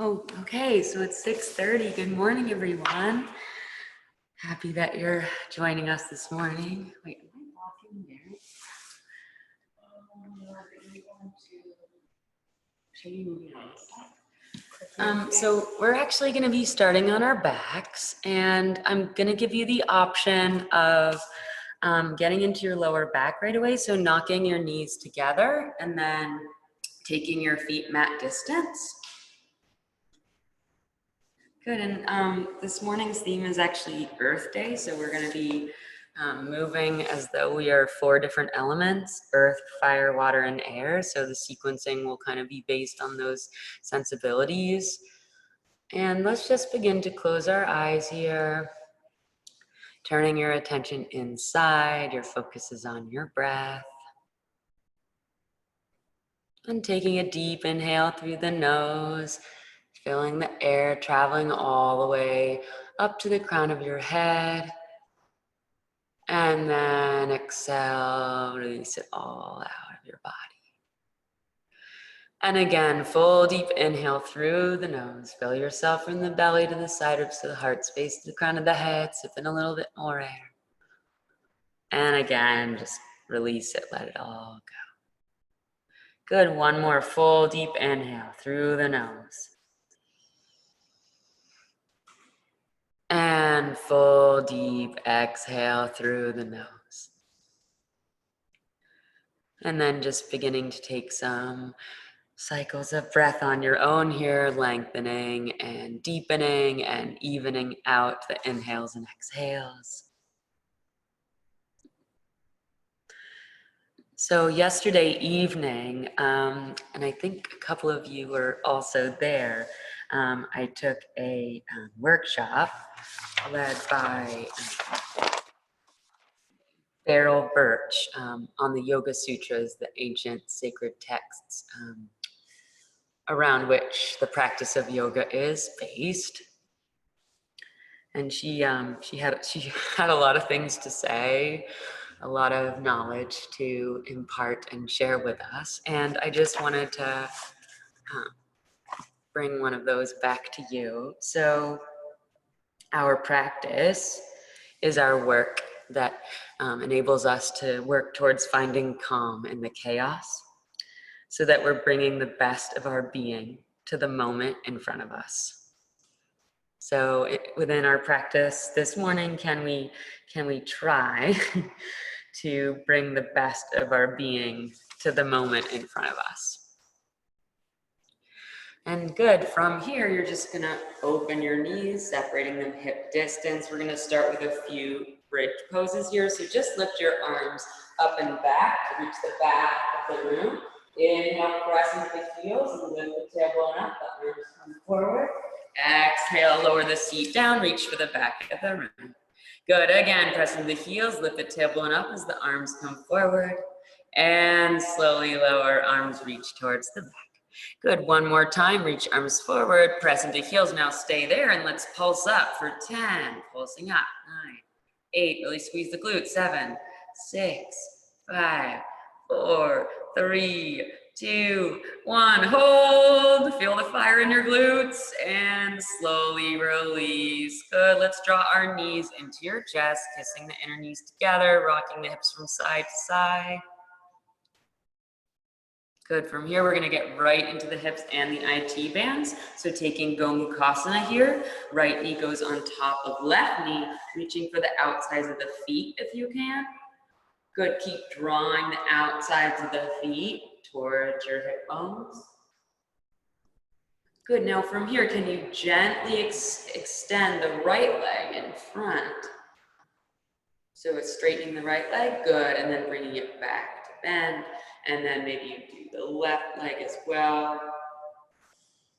Oh, okay, so it's 6:30. Good morning, everyone. Happy that you're joining us this morning. Wait, am I blocking there? So we're actually going to be starting on our backs, and I'm going to give you the option of getting into your lower back right away. So knocking your knees together and then taking your feet mat distance. Good, and this morning's theme is actually Earth Day, so we're going to be moving as though we are 4 different elements: earth, fire, water, and air. So the sequencing will kind of be based on those sensibilities. And let's just begin to close our eyes here, turning your attention inside. Your focus is on your breath. And taking a deep inhale through the nose, feeling the air traveling all the way up to the crown of your head. And then exhale, release it all out of your body. And again, full deep inhale through the nose. Fill yourself from the belly to the side ribs to the heart space to the crown of the head. Sip in a little bit more air. And again, just release it, let it all go. Good, one more full deep inhale through the nose. And full deep exhale through the nose. And then just beginning to take some cycles of breath on your own here, lengthening and deepening and evening out the inhales and exhales. So yesterday evening, and I think a couple of you were also there, I took a workshop led by Beryl Birch on the Yoga Sutras, the ancient sacred texts around which the practice of yoga is based. And she had a lot of things to say, a lot of knowledge to impart and share with us. And I just wanted to bring one of those back to you. So our practice is our work that enables us to work towards finding calm in the chaos, so that we're bringing the best of our being to the moment in front of us. So within our practice this morning, can we try to bring the best of our being to the moment in front of us? And good, from here, you're just gonna open your knees, separating them hip distance. We're gonna start with a few bridge poses here. So just lift your arms up and back to reach the back of the room. Inhale, press into the heels and lift the tailbone up, the arms come forward. Exhale, lower the seat down, reach for the back of the room. Good, again, pressing the heels, lift the tailbone up as the arms come forward. And slowly lower, arms reach towards the back. Good, one more time, reach arms forward, press into heels, now stay there and let's pulse up for 10, pulsing up, 9, 8, really squeeze the glutes, 7, 6, 5, 4, 3, 2, 1, hold, feel the fire in your glutes and slowly release. Good, let's draw our knees into your chest, kissing the inner knees together, rocking the hips from side to side. Good, from here we're gonna get right into the hips and the IT bands. So taking Gomukhasana here, right knee goes on top of left knee, reaching for the outsides of the feet if you can. Good, keep drawing the outsides of the feet towards your hip bones. Good, now from here, can you gently extend the right leg in front? So it's straightening the right leg, good, and then bringing it back to bend. And then maybe you do the left leg as well.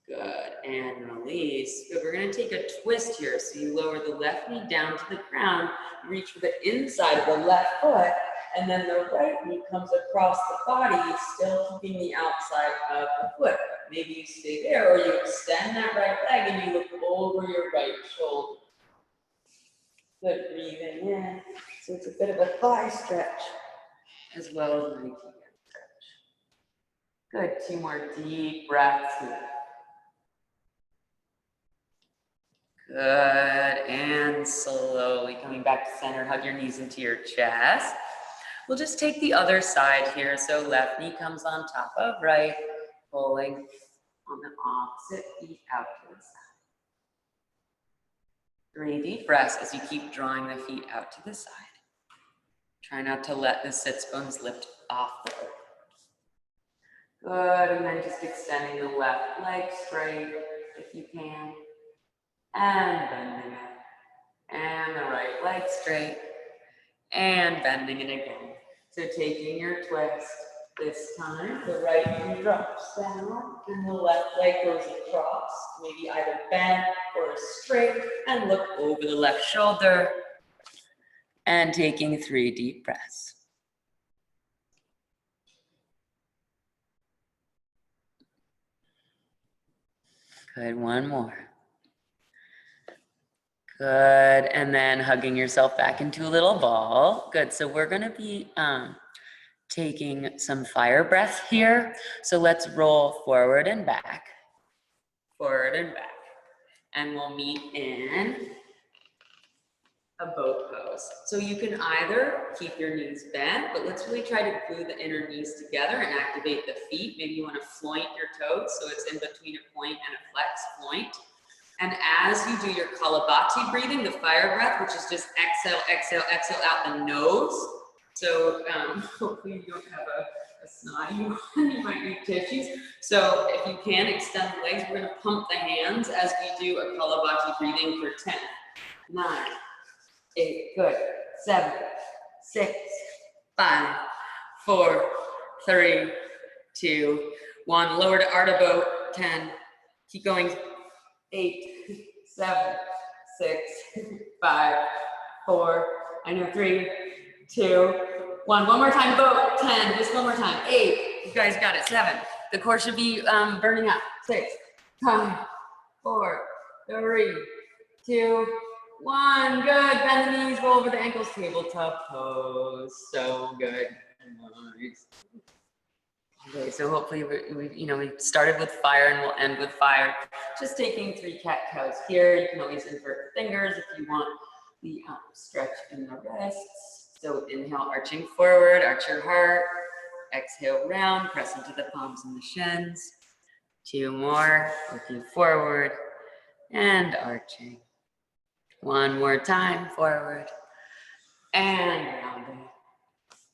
Good, and release. Good, we're gonna take a twist here. So you lower the left knee down to the ground, reach for the inside of the left foot, and then the right knee comes across the body, still keeping the outside of the foot. Maybe you stay there, or you extend that right leg and you look over your right shoulder. Good, breathing in. So it's a bit of a thigh stretch, as well as an IT stretch. Good, 2 more deep breaths here. Good, and slowly coming back to center, hug your knees into your chest. We'll just take the other side here. So left knee comes on top of right, pulling on the opposite feet out to the side. 3 deep breaths as you keep drawing the feet out to the side. Try not to let the sits bones lift off the earth. Good, and then just extending the left leg straight if you can. And bending it. And the right leg straight. And bending it again. So taking your twist, this time the right knee drops down and the left leg goes across, maybe either bent or straight, and look over the left shoulder. And taking 3 deep breaths. Good, one more. Good, and then hugging yourself back into a little ball. Good, so we're gonna be taking some fire breath here. So let's roll forward and back. Forward and back. And we'll meet in a boat pose. So you can either keep your knees bent, but let's really try to glue the inner knees together and activate the feet. Maybe you want to floint your toes so it's in between a point and a flex floint. And as you do your Kalabati breathing, the fire breath, which is just exhale, exhale, exhale out the nose. So hopefully you don't have a snotty one, you might need tissues. So if you can, extend the legs. We're going to pump the hands as we do a Kalabati breathing for 10, 9, 8, good, 7, 6, 5, 4, 3, 2, 1. Lower to Ardha boat, 10. Keep going. 8, 7, 6, 5, 4. I know 3, 2, 1. One more time, boat. 10. Just one more time. 8. You guys got it. 7. The core should be burning up. 6, 5, 4, 3, 2, 1. Good. Bend the knees, roll over the ankles, tabletop pose. So good. Nice. Okay, so hopefully we started with fire and we'll end with fire. Just taking 3 cat-cows here. You can always invert fingers if you want the stretch in the wrists. So inhale, arching forward, arch your heart. Exhale, round, press into the palms and the shins. 2 more, looking forward and arching. 1 more time, forward and rounding.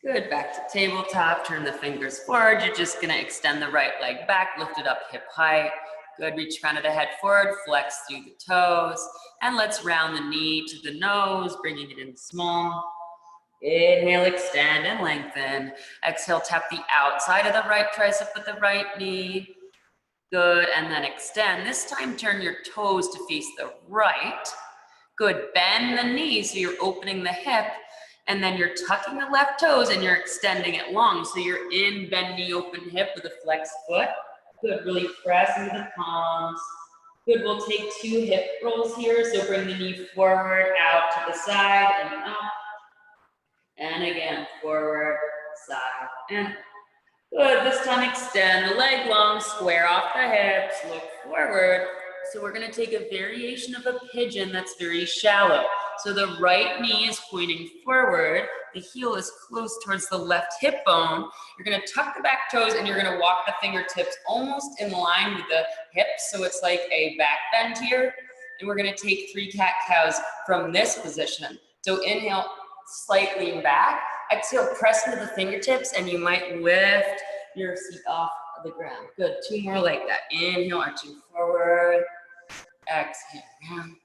Good, back to tabletop, turn the fingers forward. You're just gonna extend the right leg back, lift it up hip height. Good, reach crown of the head forward, flex through the toes. And let's round the knee to the nose, bringing it in small. Inhale, extend and lengthen. Exhale, tap the outside of the right tricep with the right knee. Good, and then extend. This time, turn your toes to face the right. Good, bend the knee so you're opening the hip. And then you're tucking the left toes and you're extending it long. So you're in bend knee, open hip with a flexed foot. Good, really press into the palms. Good, we'll take 2 hip rolls here. So bring the knee forward, out to the side and up. And again, forward, side, and good. This time extend the leg long, square off the hips, look forward. So we're gonna take a variation of a pigeon that's very shallow. So the right knee is pointing forward, the heel is close towards the left hip bone. You're gonna tuck the back toes and you're gonna walk the fingertips almost in line with the hips. So it's like a back bend here. And we're gonna take 3 cat-cows from this position. So inhale, slight lean back. Exhale, press into the fingertips and you might lift your seat off the ground. Good, 2 more like that. Inhale, arching forward. Exhale, round.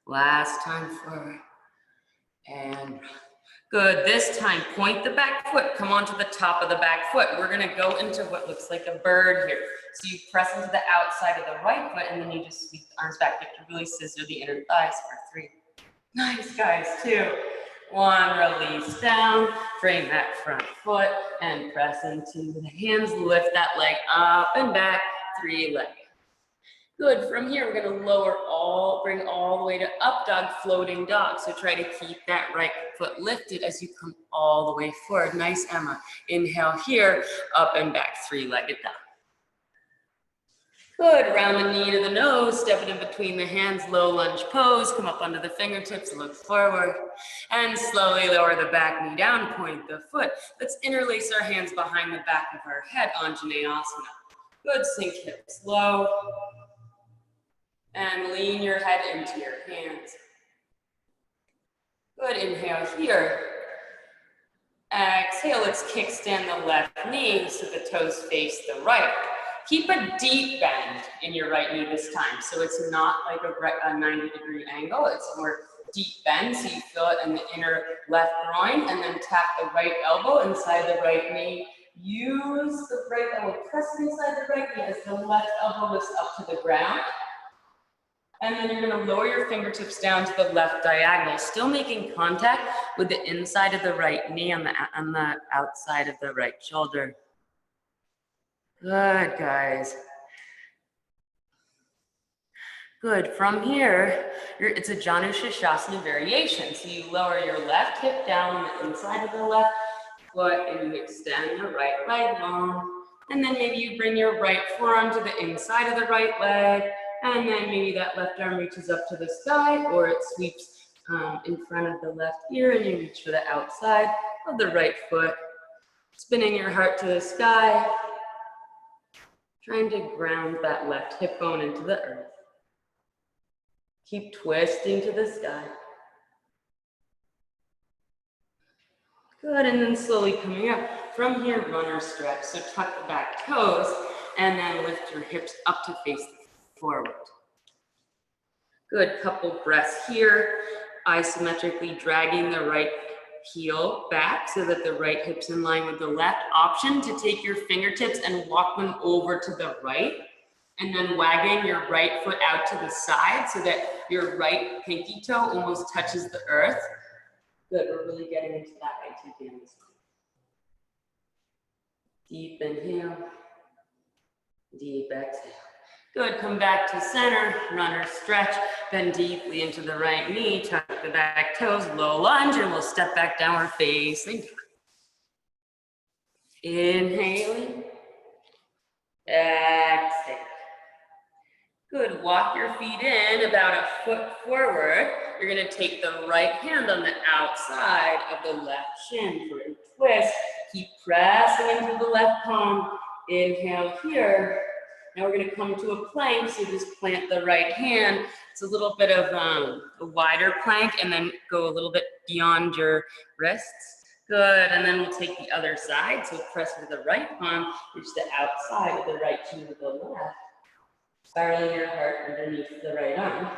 Last time forward. And good, this time point the back foot, come onto the top of the back foot. We're gonna go into what looks like a bird here. So you press into the outside of the right foot and then you just sweep the arms back. You have to really scissor the inner thighs for 3. Nice, guys, 2. 1, release down, frame that front foot and press into the hands, lift that leg up and back, 3 legs. Good, from here we're gonna bring all the way to up dog, floating dog. So try to keep that right foot lifted as you come all the way forward. Nice, Emma. Inhale here, up and back, 3-legged dog. Good, round the knee to the nose, step it in between the hands, low lunge pose, come up onto the fingertips, look forward, and slowly lower the back knee down, point the foot. Let's interlace our hands behind the back of our head, Anjaneyasana. Good, sink hips low, and lean your head into your hands. Good, inhale here. Exhale, let's kickstand the left knee so the toes face the right. Keep a deep bend in your right knee this time. So it's not like a 90-degree angle, it's more deep bend. So you feel it in the inner left groin, and then tap the right elbow inside the right knee. Use the right elbow, press inside the right knee as the left elbow lifts up to the ground. And then you're gonna lower your fingertips down to the left diagonal, still making contact with the inside of the right knee on the outside of the right shoulder. Good, guys. Good, from here, it's a Janu Shirshasana variation. So you lower your left hip down on the inside of the left foot, and you extend the right leg long. And then maybe you bring your right forearm to the inside of the right leg, and then maybe that left arm reaches up to the sky, or it sweeps in front of the left ear, and you reach for the outside of the right foot, spinning your heart to the sky, trying to ground that left hip bone into the earth. Keep twisting to the sky. Good, and then slowly coming up. From here, runner stretch. So tuck the back toes, and then lift your hips up to face forward. Good, couple breaths here. Isometrically dragging the right heel back so that the right hip's in line with the left. Option to take your fingertips and walk them over to the right, and then wagging your right foot out to the side so that your right pinky toe almost touches the earth. Good, we're really getting into that IT dance. Deep inhale, deep exhale. Good, come back to center, runner stretch, bend deeply into the right knee, tuck the back toes, low lunge, and we'll step back downward facing. Inhaling, exhale. Good, walk your feet in about a foot forward. You're gonna take the right hand on the outside of the left shin for a twist. Keep pressing into the left palm. Inhale here. Now we're gonna come to a plank, so just plant the right hand. It's a little bit of a wider plank, and then go a little bit beyond your wrists. Good, and then we'll take the other side. So press with the right palm, reach the outside of the right shin with the left. Spiraling your heart underneath the right arm.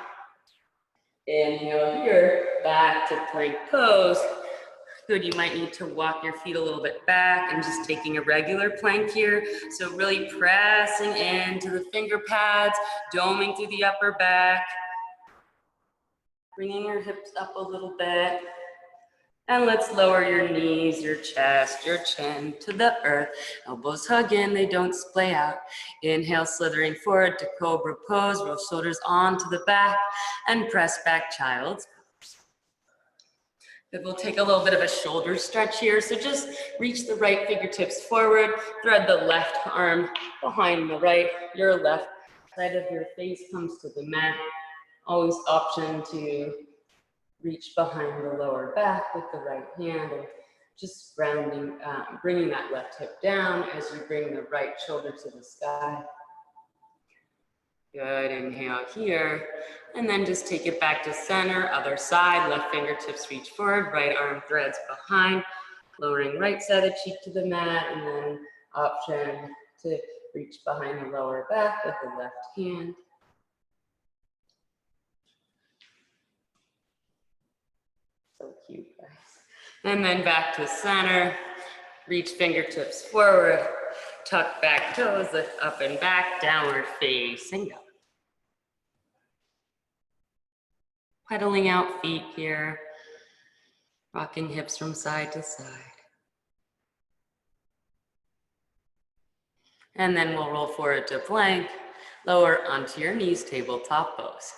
Inhale here, back to plank pose. Good, you might need to walk your feet a little bit back and just taking a regular plank here. So really pressing into the finger pads, doming through the upper back. Bringing your hips up a little bit. And let's lower your knees, your chest, your chin to the earth. Elbows hug in, they don't splay out. Inhale, slithering forward to cobra pose. Roll shoulders onto the back and press back child's pose. Good, we'll take a little bit of a shoulder stretch here. So just reach the right fingertips forward, thread the left arm behind the right. Your left side of your face comes to the mat. Always option to reach behind the lower back with the right hand, and just grounding, bringing that left hip down as you bring the right shoulder to the sky. Good, inhale here, and then just take it back to center, other side, left fingertips reach forward, right arm threads behind, lowering right side of the cheek to the mat, and then option to reach behind the lower back with the left hand. So cute, guys. And then back to center, reach fingertips forward, tuck back toes, lift up and back, downward facing dog. Pedaling out feet here, rocking hips from side to side. And then we'll roll forward to plank, lower onto your knees, tabletop pose.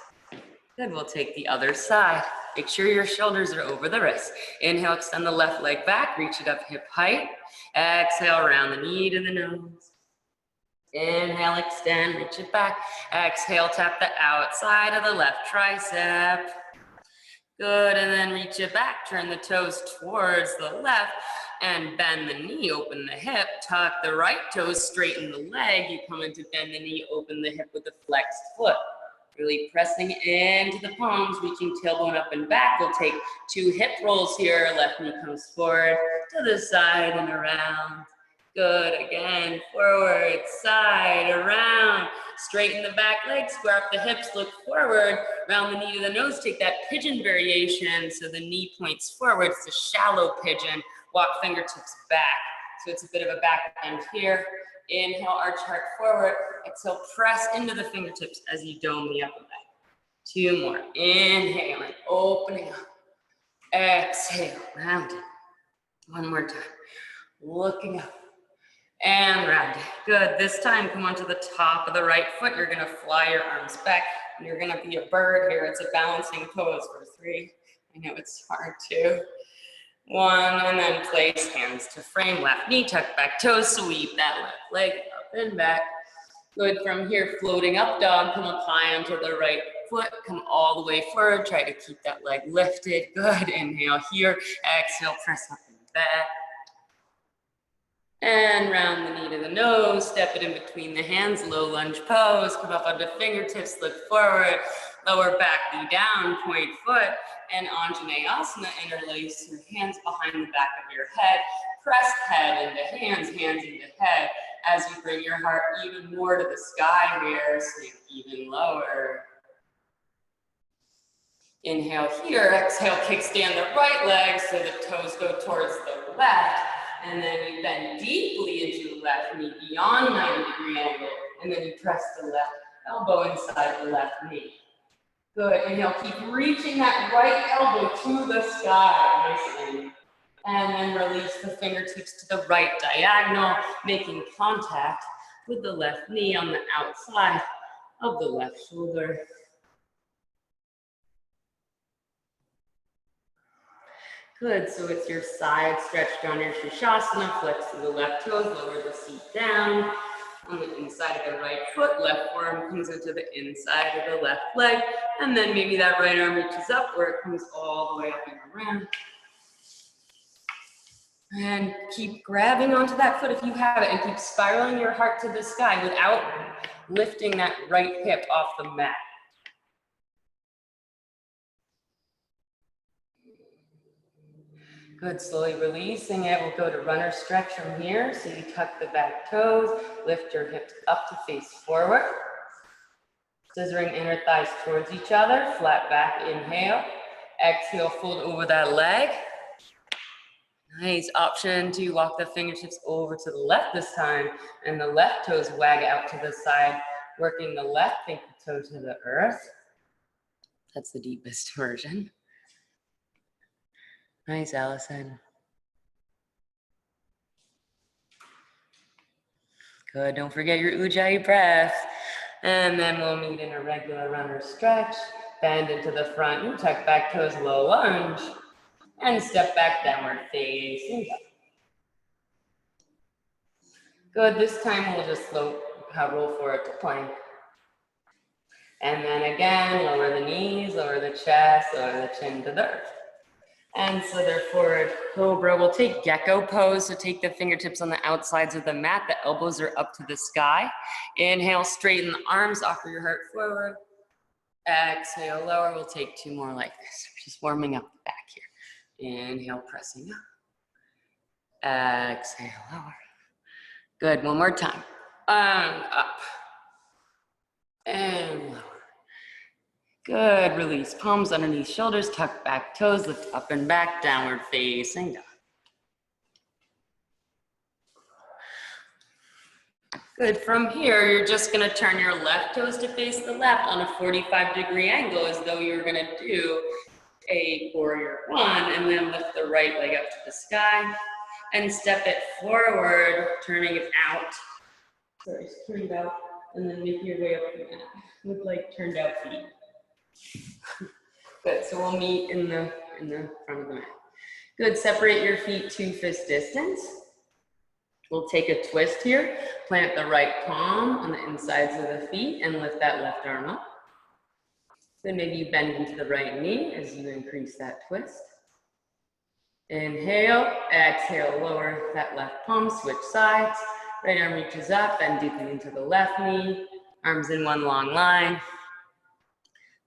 Good, we'll take the other side. Make sure your shoulders are over the wrists. Inhale, extend the left leg back, reach it up hip height. Exhale, round the knee to the nose. Inhale, extend, reach it back. Exhale, tap the outside of the left tricep. Good, and then reach it back, turn the toes towards the left, and bend the knee, open the hip, tuck the right toes, straighten the leg. You come into bend the knee, open the hip with the flexed foot. Really pressing into the palms, reaching tailbone up and back. We'll take 2 hip rolls here. Left knee comes forward to the side and around. Good, again, forward, side, around. Straighten the back leg, square up the hips, look forward, round the knee to the nose. Take that pigeon variation so the knee points forward. It's a shallow pigeon. Walk fingertips back. So it's a bit of a back bend here. Inhale, arch heart forward. Exhale, press into the fingertips as you dome the upper back. 2 more. Inhale and opening up. Exhale, rounding. 1 more time. Looking up and rounding. Good. This time, come onto the top of the right foot. You're gonna fly your arms back and you're gonna be a bird here. It's a balancing pose for 3. I know it's hard too. 1, and then place hands to frame, left knee, tuck back toes, sweep that left leg up and back. Good, from here, floating up dog, come up high onto the right foot, come all the way forward, try to keep that leg lifted. Good, inhale here, exhale, press up and back. And round the knee to the nose, step it in between the hands, low lunge pose, come up onto fingertips, look forward, lower back, knee down, point foot, and Anjaneyasana, interlace your hands behind the back of your head, press head into hands, hands into head, as you bring your heart even more to the sky here, sink even lower. Inhale here, exhale, kickstand the right leg so the toes go towards the left. And then you bend deeply into the left knee beyond 90-degree angle. And then you press the left elbow inside the left knee. Good. Inhale, keep reaching that right elbow to the sky. Nicely. And then release the fingertips to the right diagonal, making contact with the left knee on the outside of the left shoulder. Good, so it's your side stretched on your Shirshasana, flex to the left toes, lower the seat down. On the inside of the right foot, left forearm comes into the inside of the left leg, and then maybe that right arm reaches up where it comes all the way up and around. And keep grabbing onto that foot if you have it, and keep spiraling your heart to the sky without lifting that right hip off the mat. Good, slowly releasing it. We'll go to runner stretch from here. So you tuck the back toes, lift your hips up to face forward. Scissoring inner thighs towards each other, flat back, inhale. Exhale, fold over that leg. Nice option to walk the fingertips over to the left this time, and the left toes wag out to the side, working the left pinky toe to the earth. That's the deepest version. Nice, Allison. Good, don't forget your Ujjayi breath. And then we'll meet in a regular runner stretch. Bend into the front and tuck back toes, low lunge. And step back, downward facing up. Good, this time we'll just roll forward to plank. And then again, lower the knees, lower the chest, lower the chin to the earth. And slither forward, cobra. We'll take gecko pose, so take the fingertips on the outsides of the mat. The elbows are up to the sky. Inhale, straighten the arms, offer your heart forward. Exhale, lower. We'll take 2 more like this. Just warming up the back here. Inhale, pressing up. Exhale, lower. Good, 1 more time. And up. And lower. Good, release palms underneath shoulders, tuck back toes, lift up and back, downward facing dog. Good, from here, you're just gonna turn your left toes to face the left on a 45-degree angle as though you're gonna do a warrior 1, and then lift the right leg up to the sky and step it forward, turning it out. Sorry, it's turned out, and then make your way up the mat with like turned out feet. Good, so we'll meet in the front of the mat. Good, separate your feet 2 fist distance. We'll take a twist here, plant the right palm on the insides of the feet and lift that left arm up. Then maybe you bend into the right knee as you increase that twist. Inhale, exhale, lower that left palm, switch sides. Right arm reaches up, bend deeply into the left knee. Arms in one long line.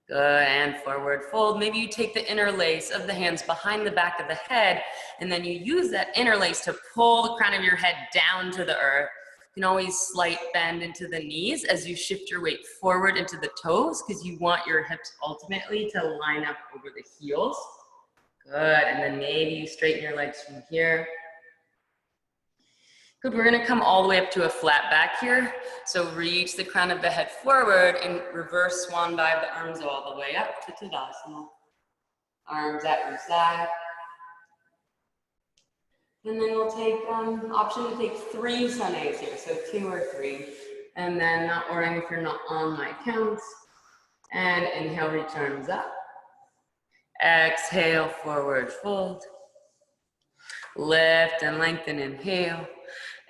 Good, and forward fold. Maybe you take the interlace of the hands behind the back of the head, and then you use that interlace to pull the crown of your head down to the earth. You can always slight bend into the knees as you shift your weight forward into the toes, because you want your hips ultimately to line up over the heels. Good, and then maybe you straighten your legs from here. Good, we're gonna come all the way up to a flat back here. So reach the crown of the head forward and reverse swan dive the arms all the way up to Tadasana. Arms at your side. And then we'll take option to take 3 sunays here, so 2 or 3. And then not worrying if you're not on my counts. And inhale, reach arms up. Exhale, forward fold. Lift and lengthen, inhale.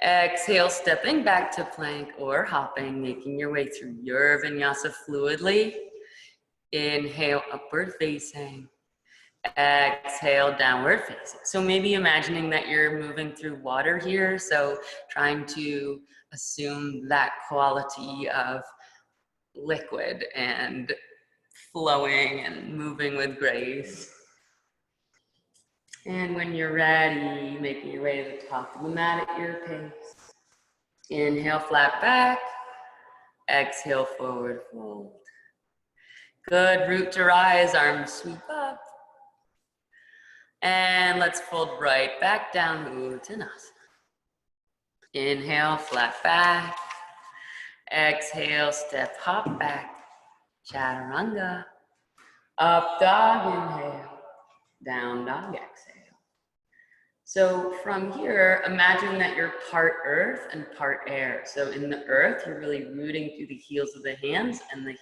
Exhale, stepping back to plank or hopping, making your way through your vinyasa fluidly. Inhale, upward facing. Exhale, downward facing. So maybe imagining that you're moving through water here. So trying to assume that quality of liquid and flowing and moving with grace. And when you're ready, making your way to the top of the mat at your pace. Inhale, flat back. Exhale, forward fold. Good, root to rise, arms sweep up. And let's fold right back down, Uttanasana. Inhale, flat back. Exhale, step, hop back. Chaturanga. Up dog, inhale. Down dog, exhale. So from here, imagine that you're part earth and part air. So in the earth, you're really rooting through the heels of the hands and the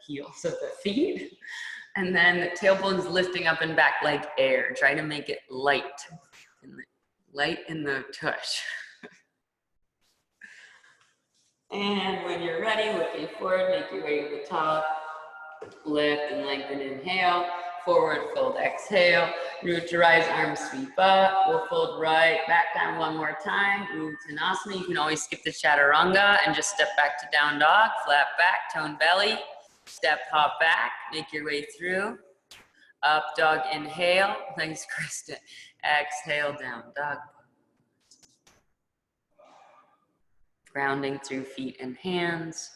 heels of the feet. And then the tailbone's lifting up and back like air. Try to make it light in the tush. And when you're ready, looking forward, make your way to the top. Lift and lengthen, inhale. Forward fold, exhale. Root to rise, arms sweep up. We'll fold right back down one more time. Uttanasana. You can always skip the chaturanga and just step back to down dog. Flat back, tone belly. Step, hop back. Make your way through. Up dog, inhale. Thanks, Kristen. Exhale, down dog. Grounding through feet and hands.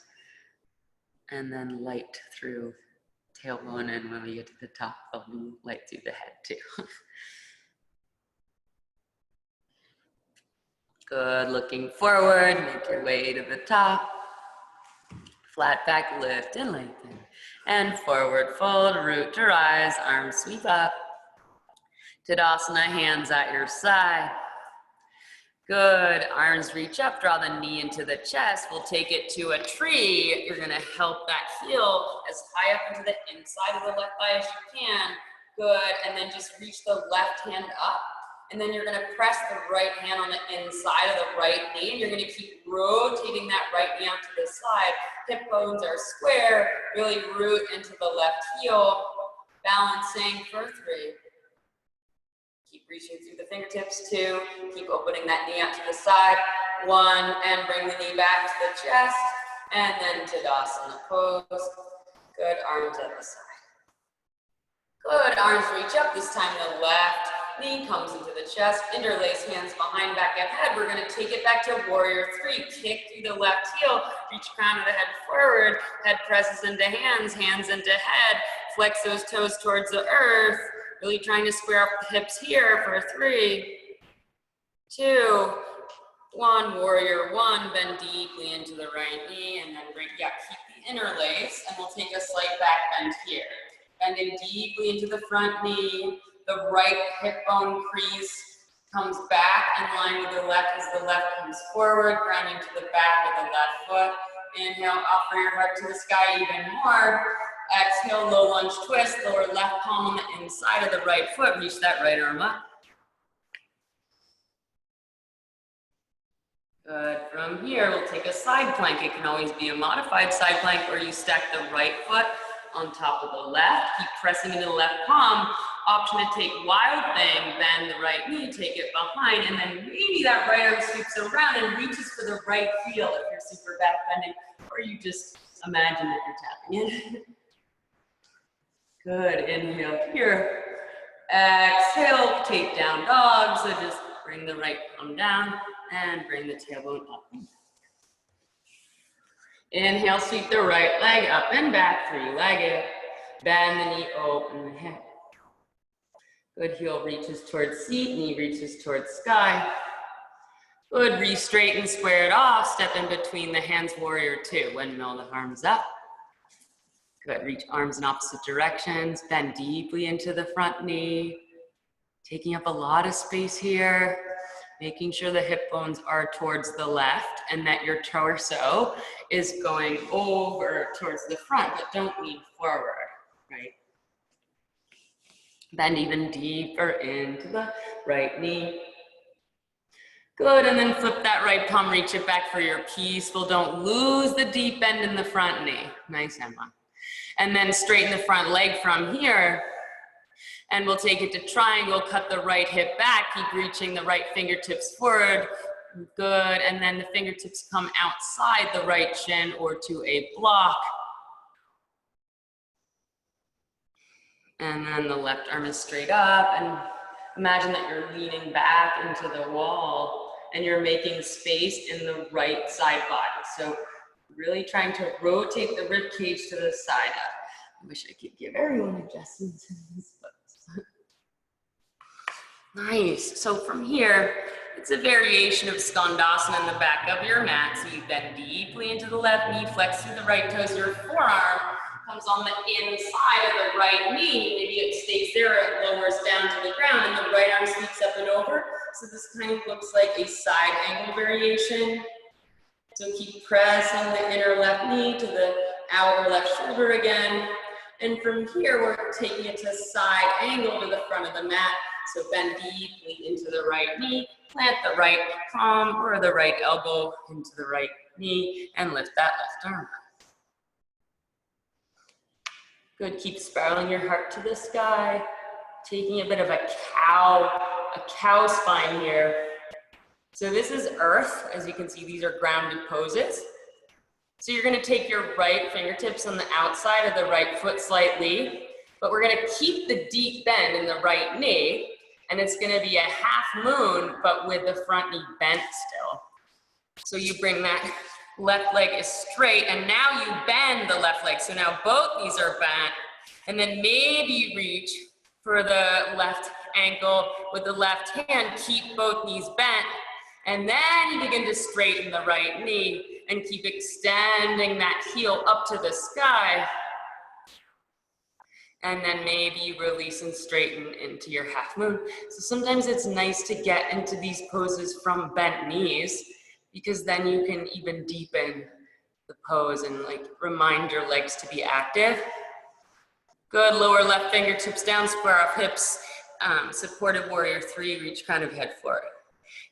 And then light through tailbone, and when we get to the top, I'll be light through the head too. Good, looking forward, make your way to the top. Flat back, lift and lengthen. And forward fold, root to rise, arms sweep up. Tadasana, hands at your side. Good, arms reach up, draw the knee into the chest. We'll take it to a tree. You're gonna help that heel as high up into the inside of the left thigh as you can. Good, and then just reach the left hand up. And then you're gonna press the right hand on the inside of the right knee. And you're gonna keep rotating that right knee out to the side. Hip bones are square, really root into the left heel. Balancing for 3. Keep reaching through the fingertips, 2. Keep opening that knee out to the side. 1, and bring the knee back to the chest. And then Tadasana pose. Good, arms at the side. Good, arms reach up. This time the left knee comes into the chest. Interlace hands behind back of head. We're gonna take it back to warrior 3. Kick through the left heel. Reach crown of the head forward. Head presses into hands, hands into head. Flex those toes towards the earth. Really trying to square up the hips here for 3, 2, 1, warrior 1, bend deeply into the right knee, and then keep the interlace, and we'll take a slight back bend here. Bending deeply into the front knee, the right hip bone crease comes back in line with the left as the left comes forward, grounding to the back of the left foot. Inhale, offer your heart to the sky even more. Exhale, low lunge twist, lower left palm on the inside of the right foot. Reach that right arm up. Good. From here, we'll take a side plank. It can always be a modified side plank where you stack the right foot on top of the left. Keep pressing into the left palm. Option to take wild thing, bend the right knee, take it behind, and then maybe that right arm sweeps around and reaches for the right heel if you're super back bending, or you just imagine that you're tapping in. Good. Inhale here. Exhale, take down dog. So just bring the right palm down and bring the tailbone up. Inhale, sweep the right leg up and back, three-legged. Bend the knee, open the hip. Good, heel reaches towards seat, knee reaches towards sky. Good, re-straighten, square it off, step in between the hands, warrior two. Windmill the arms up. Good, reach arms in opposite directions, bend deeply into the front knee. Taking up a lot of space here. Making sure the hip bones are towards the left and that your torso is going over towards the front, but don't lean forward, right? Bend even deeper into the right knee. Good, and then flip that right palm, reach it back for your peaceful. Don't lose the deep bend in the front knee. Nice, Emma. And then straighten the front leg from here. And we'll take it to triangle, cut the right hip back, keep reaching the right fingertips forward. Good, and then the fingertips come outside the right shin or to a block. And then the left arm is straight up, and imagine that you're leaning back into the wall and you're making space in the right side body. So really trying to rotate the rib cage to the side up. I wish I could give everyone adjustments in this pose. Nice. So from here, it's a variation of Skandasana in the back of your mat. So you bend deeply into the left knee, flex through the right toes. Your forearm comes on the inside of the right knee. Maybe it stays there, it lowers down to the ground, and the right arm sweeps up and over. So this kind of looks like a side angle variation. So keep pressing the inner left knee to the outer left shoulder again. And from here, we're taking it to side angle to the front of the mat. So bend deeply into the right knee, plant the right palm or the right elbow into the right knee, and lift that left arm. Good, keep spiraling your heart to the sky, taking a bit of a cow spine here. So this is earth. As you can see, these are grounded poses. So you're gonna take your right fingertips on the outside of the right foot slightly, but we're gonna keep the deep bend in the right knee, and it's gonna be a half moon, but with the front knee bent still. So you bring that left leg is straight, and now you bend the left leg. So now both knees are bent, and then maybe you reach for the left ankle with the left hand, keep both knees bent, and then you begin to straighten the right knee and keep extending that heel up to the sky. And then maybe you release and straighten into your half moon. So sometimes it's nice to get into these poses from bent knees, because then you can even deepen the pose and like remind your legs to be active. Good, lower left fingertips down, square off hips, supported warrior three, reach crown of head forward.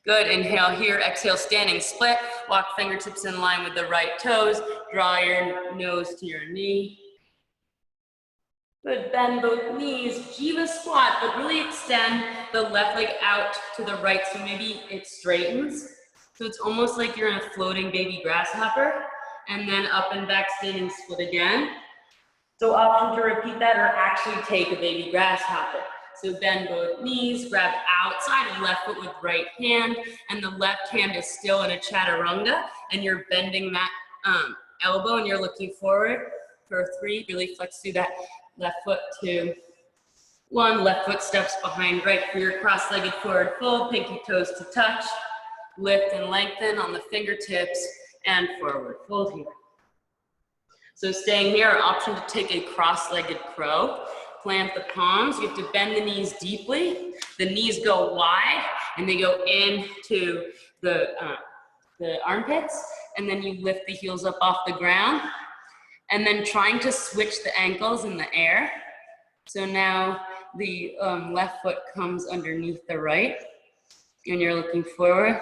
Good, inhale here, exhale, standing split, walk fingertips in line with the right toes, draw your nose to your knee. Good, bend both knees, Jiva squat, but really extend the left leg out to the right, so maybe it straightens. So it's almost like you're in a floating baby grasshopper, and then up and back standing split again. So option to repeat that or actually take a baby grasshopper. So bend both knees, grab outside of left foot with right hand, and the left hand is still in a chaturanga, and you're bending that elbow and you're looking forward for three. Really flex through that left foot, 2, 1. Left foot steps behind right for your cross-legged forward fold, pinky toes to touch. Lift and lengthen on the fingertips and forward fold here. So staying here, option to take a cross-legged crow. Plant the palms, you have to bend the knees deeply. The knees go wide and they go into the armpits, and then you lift the heels up off the ground. And then trying to switch the ankles in the air. So now the left foot comes underneath the right, and you're looking forward.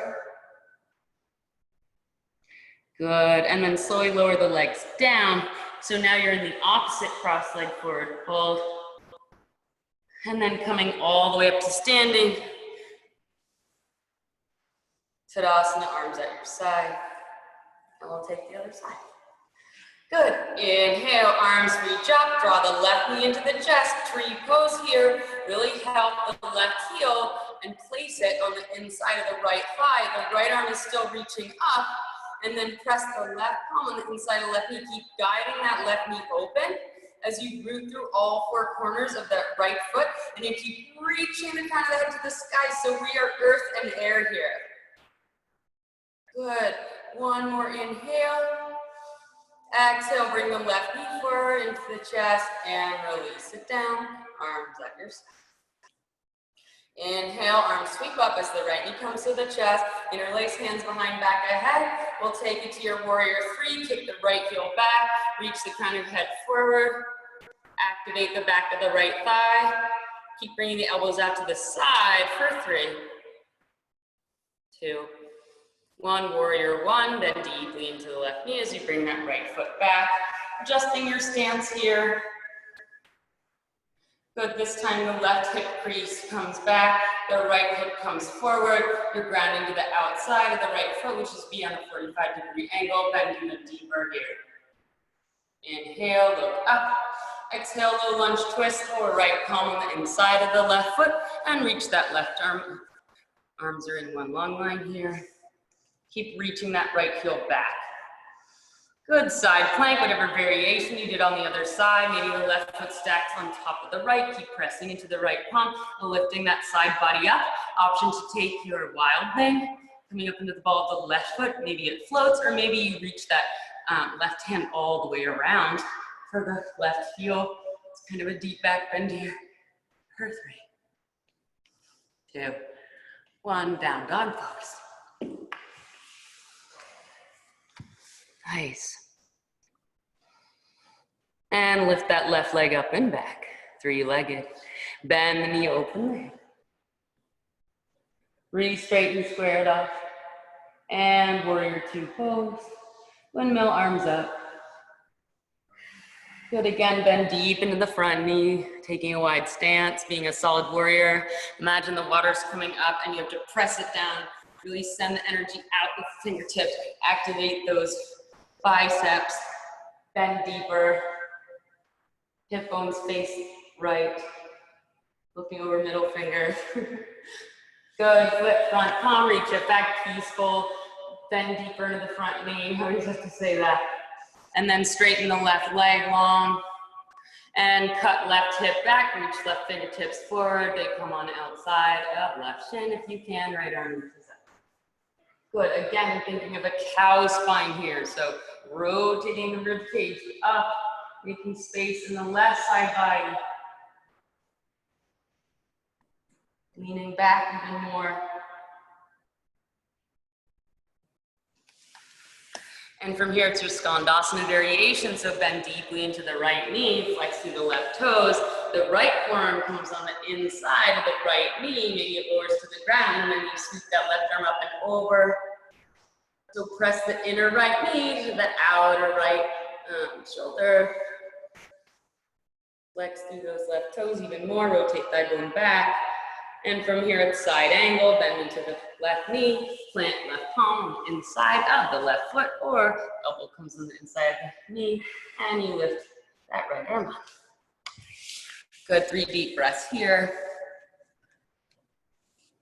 Good, and then slowly lower the legs down. So now you're in the opposite cross leg forward fold. And then coming all the way up to standing. Tadasana, arms at your side. And we'll take the other side. Good, inhale, arms reach up, draw the left knee into the chest, tree pose here. Really help the left heel and place it on the inside of the right thigh. The right arm is still reaching up, and then press the left palm on the inside of the left knee. Keep guiding that left knee open as you root through all four corners of that right foot, and you keep reaching the crown of the head to the sky. So we are earth and air here. Good, one more inhale. Exhale, bring the left knee forward into the chest and release it down, arms at your side. Inhale, arms sweep up as the right knee comes to the chest, interlace hands behind, back ahead. We'll take it to your warrior three, kick the right heel back, reach the crown of your head forward, activate the back of the right thigh, keep bringing the elbows out to the side for 3, 2, 1, warrior one, then deeply into the left knee as you bring that right foot back, adjusting your stance here. Good, this time the left hip crease comes back, the right hip comes forward, you're grounding to the outside of the right foot, which is be on a 45-degree angle, bending the deeper here. Inhale, look up. Exhale, low lunge twist, lower right palm on the inside of the left foot, and reach that left arm. Arms are in one long line here. Keep reaching that right heel back. Good, side plank, whatever variation you did on the other side. Maybe the left foot stacks on top of the right. Keep pressing into the right palm, lifting that side body up. Option to take your wild thing, coming up into the ball of the left foot. Maybe it floats, or maybe you reach that left hand all the way around for the left heel. It's kind of a deep back bend here. For 3, 2, 1, down dog pose. Nice. And lift that left leg up and back. 3-legged. Bend the knee openly. Re-straighten, square it off. And warrior two pose. Windmill, arms up. Good, again, bend deep into the front knee, taking a wide stance, being a solid warrior. Imagine the water's coming up and you have to press it down. Really send the energy out with the fingertips. Activate those biceps. Bend deeper. Hip bones face right. Looking over middle finger. Good, flip front palm, reach it back, peaceful. Bend deeper into the front knee. I always have to say that. And then straighten the left leg long. And cut left hip back, reach left fingertips forward. They come on outside, up, left shin if you can, right arm reaches up. Good, again, thinking of a cow spine here. So rotating the rib cage up, making space in the left side body. Leaning back even more. And from here, it's your Skandasana variation. So bend deeply into the right knee, flex through the left toes. The right forearm comes on the inside of the right knee. Maybe it lowers to the ground, and then you scoop that left arm up and over. So press the inner right knee to the outer right shoulder. Flex through those left toes even more. Rotate thigh bone back. And from here, it's side angle, bend into the left knee, plant left palm inside of the left foot, or elbow comes on the inside of the knee, and you lift that right arm up. Good, 3 deep breaths here.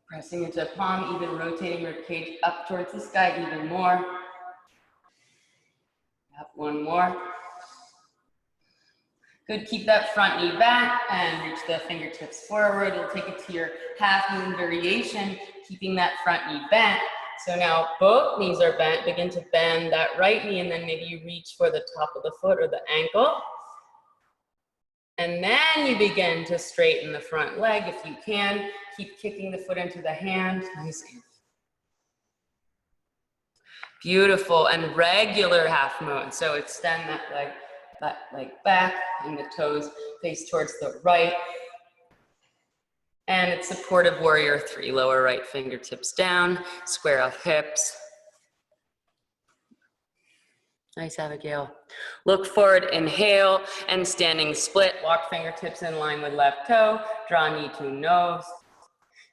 Pressing into palm, even rotating rib cage up towards the sky even more. Up, 1 more. Good, keep that front knee back and reach the fingertips forward. You'll take it to your half moon variation, keeping that front knee bent. So now both knees are bent. Begin to bend that right knee, and then maybe you reach for the top of the foot or the ankle. And then you begin to straighten the front leg if you can. Keep kicking the foot into the hand. Nice. Beautiful, and regular half moon. So extend that leg back, and the toes face towards the right. And it's supportive warrior 3, lower right fingertips down, square off hips. Nice, Abigail. Look forward, inhale, and standing split. Walk fingertips in line with left toe. Draw knee to nose.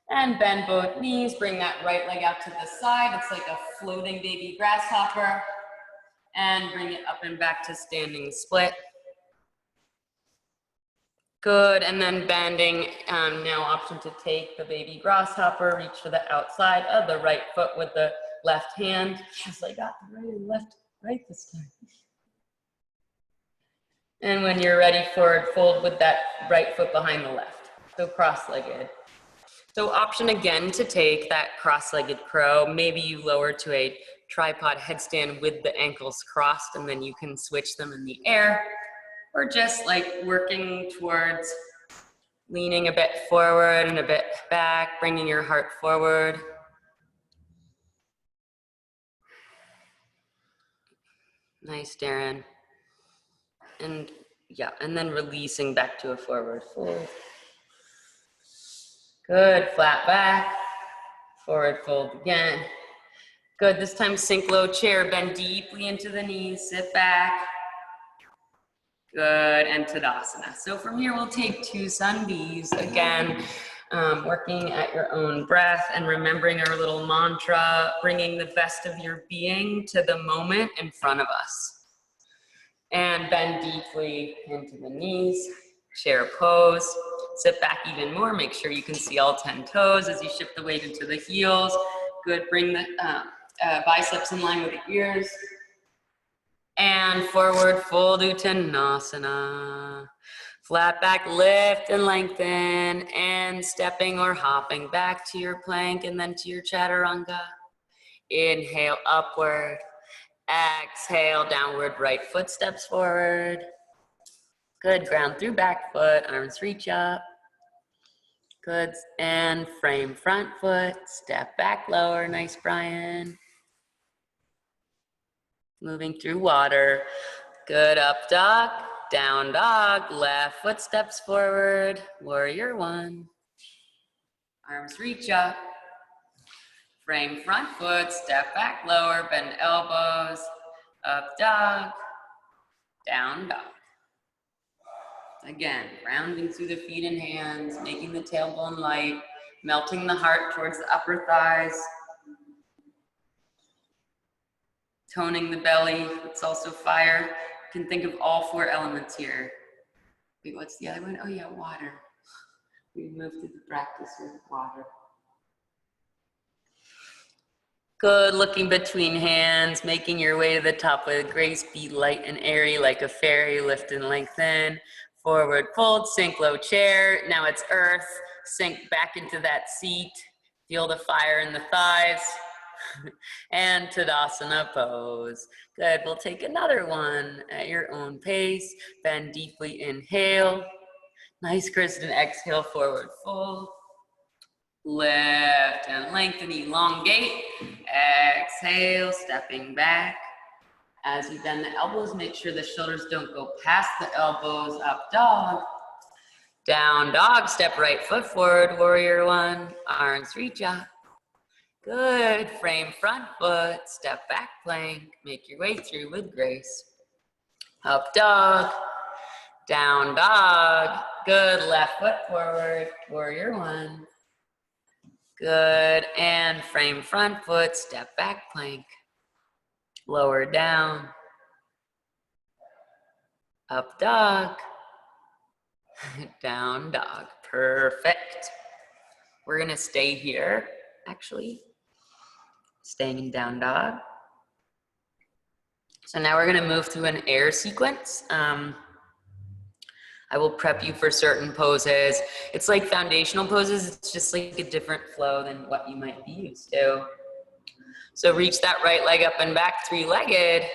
And bend both knees. Bring that right leg out to the side. It's like a floating baby grasshopper. And bring it up and back to standing split. Good, and then bending, now option to take the baby grasshopper, reach for the outside of the right foot with the left hand. Yes, I got the right and left right this time. And when you're ready, forward fold with that right foot behind the left. So cross-legged. So option again to take that cross-legged crow. Maybe you lower to a tripod headstand with the ankles crossed, and then you can switch them in the air. Or just like working towards leaning a bit forward and a bit back, bringing your heart forward. Nice, Darren. And yeah, and then releasing back to a forward fold. Good, flat back, forward fold again. Good, this time sink low chair, bend deeply into the knees, sit back. Good, and Tadasana. So from here, we'll take 2 sun Bs. Again, working at your own breath and remembering our little mantra, bringing the best of your being to the moment in front of us. And bend deeply into the knees, chair pose. Sit back even more, make sure you can see all 10 toes as you shift the weight into the heels. Good, bring the biceps in line with the ears. And forward fold Uttanasana. Flat back, lift and lengthen, and stepping or hopping back to your plank and then to your chaturanga. Inhale, upward. Exhale, downward right foot steps forward. Good, ground through back foot, arms reach up. Good, and frame front foot, step back lower, nice, Brian. Moving through water. Good, up dog, down dog, left foot steps forward, warrior 1. Arms reach up. Frame front foot, step back lower, bend elbows, up dog, down dog. Again, rounding through the feet and hands, making the tailbone light, melting the heart towards the upper thighs. Toning the belly, it's also fire. You can think of all 4 elements here. Wait, what's the other one? Oh yeah, water. We moved through the practice with water. Good, looking between hands, making your way to the top with grace, be light and airy like a fairy, lift and lengthen. Forward fold, sink low chair. Now it's earth, sink back into that seat. Feel the fire in the thighs. And Tadasana pose. Good, we'll take another one at your own pace. Bend deeply, inhale. Nice, Kristen, exhale, forward fold. Lift and lengthen, elongate. Exhale, stepping back. As you bend the elbows, make sure the shoulders don't go past the elbows. Up dog. Down dog, step right foot forward, warrior 1. Arms reach up. Good, frame front foot, step back plank, make your way through with grace. Up dog, down dog, good, left foot forward, warrior 1. Good, and frame front foot, step back plank. Lower down. Up dog, down dog, perfect. We're gonna stay here, actually. Staying in down dog. So now we're gonna move through an air sequence. I will prep you for certain poses. It's like foundational poses, it's just like a different flow than what you might be used to. So reach that right leg up and back, 3-legged,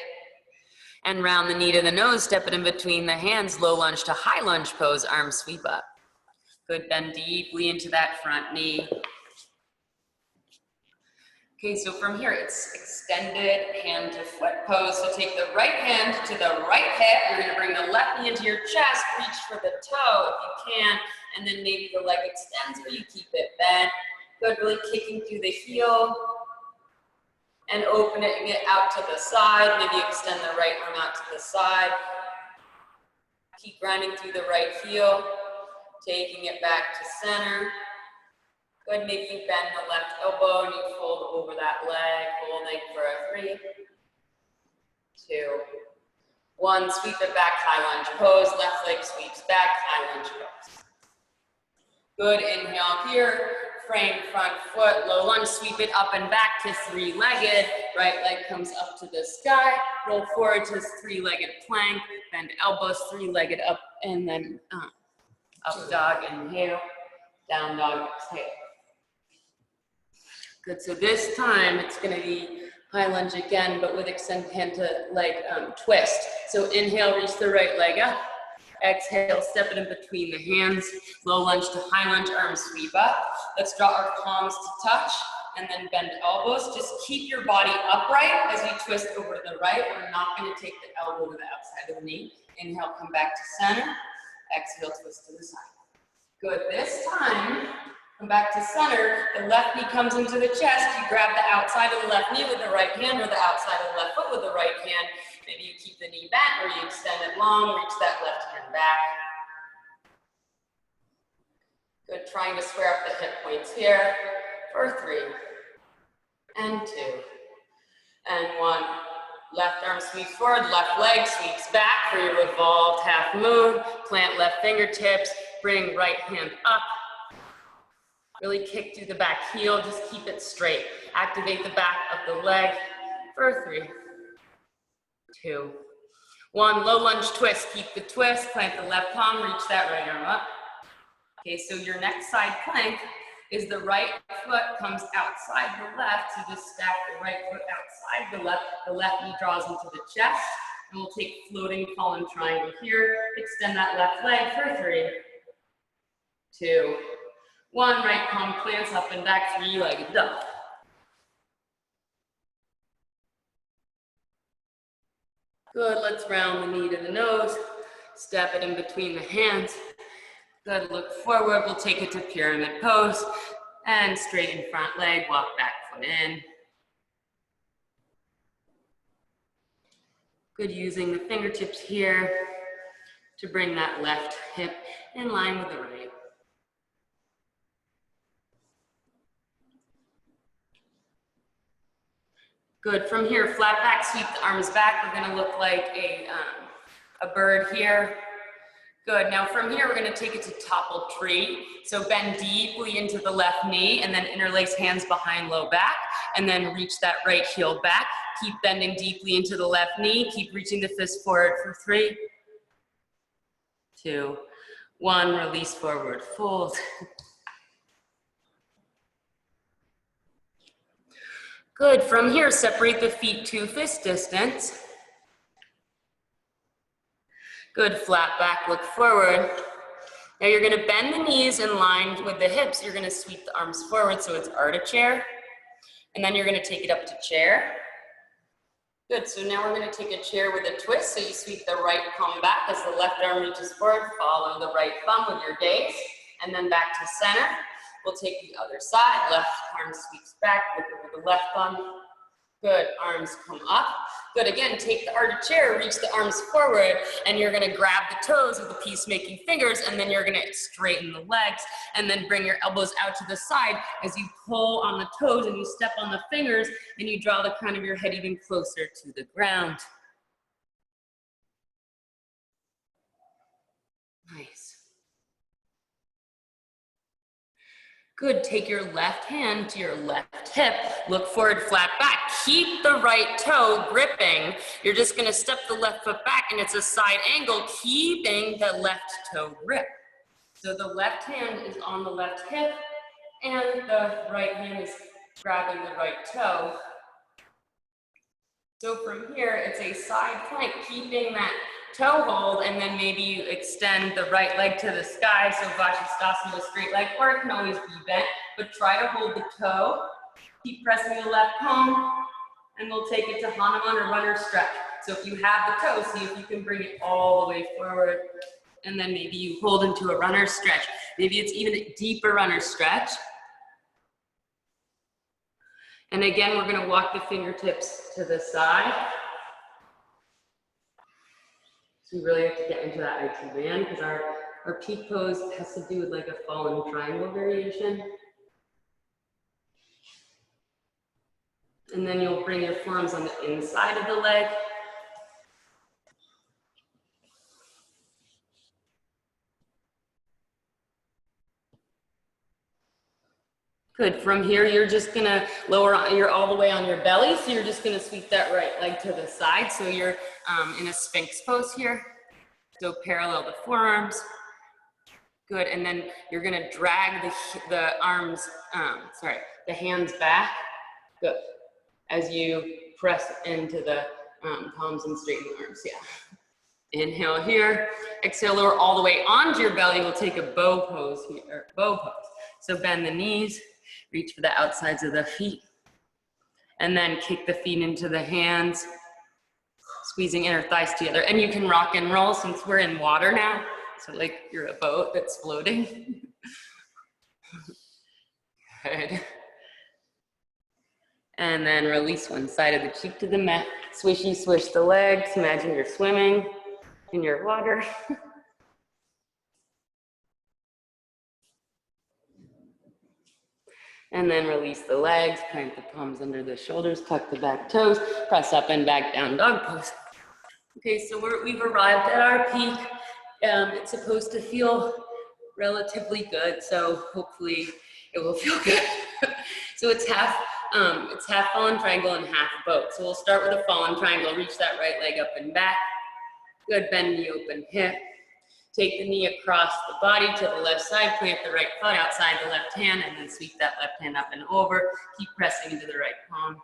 and round the knee to the nose, step it in between the hands, low lunge to high lunge pose, arms sweep up. Good, bend deeply into that front knee. Okay, so from here, it's extended hand to foot pose. So take the right hand to the right hip. You're gonna bring the left knee into your chest, reach for the toe if you can, and then maybe the leg extends or you keep it bent. Good, really kicking through the heel. and opening it out to the side. Maybe extend the right arm out to the side. Keep grinding through the right heel, taking it back to center. Good, maybe you bend the left elbow and you fold over that leg, holding for a 3, 2, 1. Sweep it back, high lunge pose. Left leg sweeps back, high lunge pose. Good, inhale here. Frame front foot, low lunge, sweep it up and back to 3-legged. Right leg comes up to the sky. Roll forward to 3-legged plank. Bend elbows, 3-legged up, and then up dog, inhale. Down dog, exhale. Good, so this time it's gonna be high lunge again, but with extend hand to leg twist. So inhale, reach the right leg up. Exhale, step it in between the hands. Low lunge to high lunge, arms sweep up. Let's draw our palms to touch and then bend elbows. Just keep your body upright as you twist over to the right. We're not going to take the elbow to the outside of the knee. Inhale, come back to center. Exhale, twist to the side. Good, this time, come back to center. The left knee comes into the chest. You grab the outside of the left knee with the right hand or the outside of the left foot with the right hand. Maybe you keep the knee bent or you extend it long, reach that left hand back. Good, trying to square up the hip points here for 3, and 2, and 1. Left arm sweeps forward, left leg sweeps back for your revolved half moon. Plant left fingertips, bring right hand up. Really kick through the back heel, just keep it straight. Activate the back of the leg for 3, 2, 1. Low lunge twist, keep the twist, plant the left palm, reach that right arm up. Okay, so your next side plank is the right foot comes outside the left, so just stack the right foot outside the left knee draws into the chest, and we'll take floating column triangle here, extend that left leg for 3, 2, 1. Right palm plants up and back, 3-legged dog. Good, let's round the knee to the nose, step it in between the hands. Good, look forward, we'll take it to pyramid pose, and straighten front leg, walk back foot in. Good, using the fingertips here to bring that left hip in line with the right. Good, from here, flat back, sweep the arms back. We're gonna look like a bird here. Good, now from here, we're gonna take it to topple tree. So bend deeply into the left knee and then interlace hands behind low back and then reach that right heel back. Keep bending deeply into the left knee. Keep reaching the fist forward for 3, 2, 1. Release forward, fold. Good, from here, separate the feet to fist distance. Good, flat back, look forward. Now you're gonna bend the knees in line with the hips. You're gonna sweep the arms forward so it's Arta chair. And then you're gonna take it up to chair. Good, so now we're gonna take a chair with a twist. So you sweep the right palm back as the left arm reaches forward. Follow the right thumb with your gaze. And then back to center. We'll take the other side. Left arm sweeps back, look over the left thumb. Good, arms come up. Good, again, take the Arta chair, reach the arms forward, and you're gonna grab the toes with the peacemaking fingers, and then you're gonna straighten the legs, and then bring your elbows out to the side as you pull on the toes and you step on the fingers, and you draw the crown of your head even closer to the ground. Nice. Good, take your left hand to your left hip, look forward, flat back. Keep the right toe gripping. You're just gonna step the left foot back and it's a side angle, keeping the left toe grip. So the left hand is on the left hip and the right hand is grabbing the right toe. So from here, it's a side plank, keeping that toe hold, and then maybe you extend the right leg to the sky. So Vashisthasana with straight leg, or it can always be bent, but try to hold the toe. Keep pressing the left palm, and we'll take it to Hanuman or runner stretch. So if you have the toe, see if you can bring it all the way forward, and then maybe you hold into a runner stretch. Maybe it's even a deeper runner stretch. And again, we're gonna walk the fingertips to the side. So we really have to get into that IT band because our peak pose has to do with like a fallen triangle variation. And then you'll bring your forearms on the inside of the leg. Good, from here, you're just gonna you're all the way on your belly, so you're just gonna sweep that right leg to the side. So you're in a Sphinx pose here. So parallel the forearms. Good, and then you're gonna drag the arms, the hands back. Good, as you press into the palms and straighten the arms, yeah. Inhale here, exhale, lower all the way onto your belly. We'll take a bow pose here, bow pose. So bend the knees. Reach for the outsides of the feet. And then kick the feet into the hands, squeezing inner thighs together. And you can rock and roll since we're in water now. So like you're a boat that's floating. Good. And then release one side of the cheek to the mat. Swishy swish the legs. Imagine you're swimming in your water. And then release the legs, plant the palms under the shoulders, tuck the back toes, press up and back down dog pose. Okay, so we've arrived at our peak. It's supposed to feel relatively good, so hopefully it will feel good. So it's half fallen triangle and half boat. So we'll start with a fallen triangle, reach that right leg up and back. Good, bend the open hip. Take the knee across the body to the left side, plant the right foot outside the left hand, and then sweep that left hand up and over. Keep pressing into the right palm.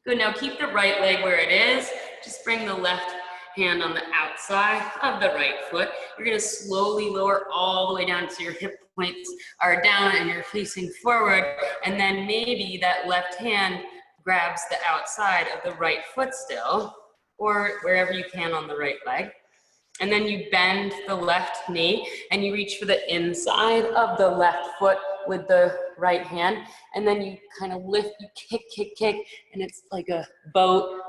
Good, now keep the right leg where it is. Just bring the left hand on the outside of the right foot. You're gonna slowly lower all the way down so your hip points are down and you're facing forward. And then maybe that left hand grabs the outside of the right foot still, or wherever you can on the right leg. And then you bend the left knee and you reach for the inside of the left foot with the right hand. And then you kind of lift, you kick, kick, kick, and it's like a boat